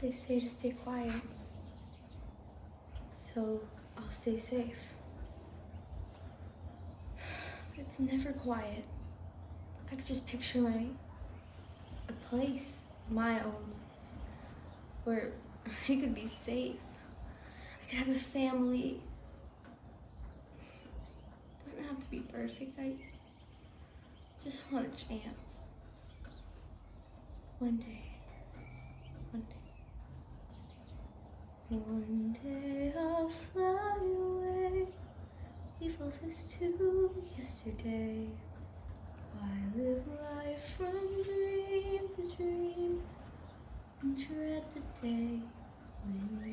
They say to stay quiet, so I'll stay safe. But it's never quiet. I could just picture a place, my own place, where I could be safe. I could have a family. It doesn't have to be perfect. I just want a chance. One day. One day I'll fly away, leave all this to yesterday. I live life from dream to dream, and dread the day when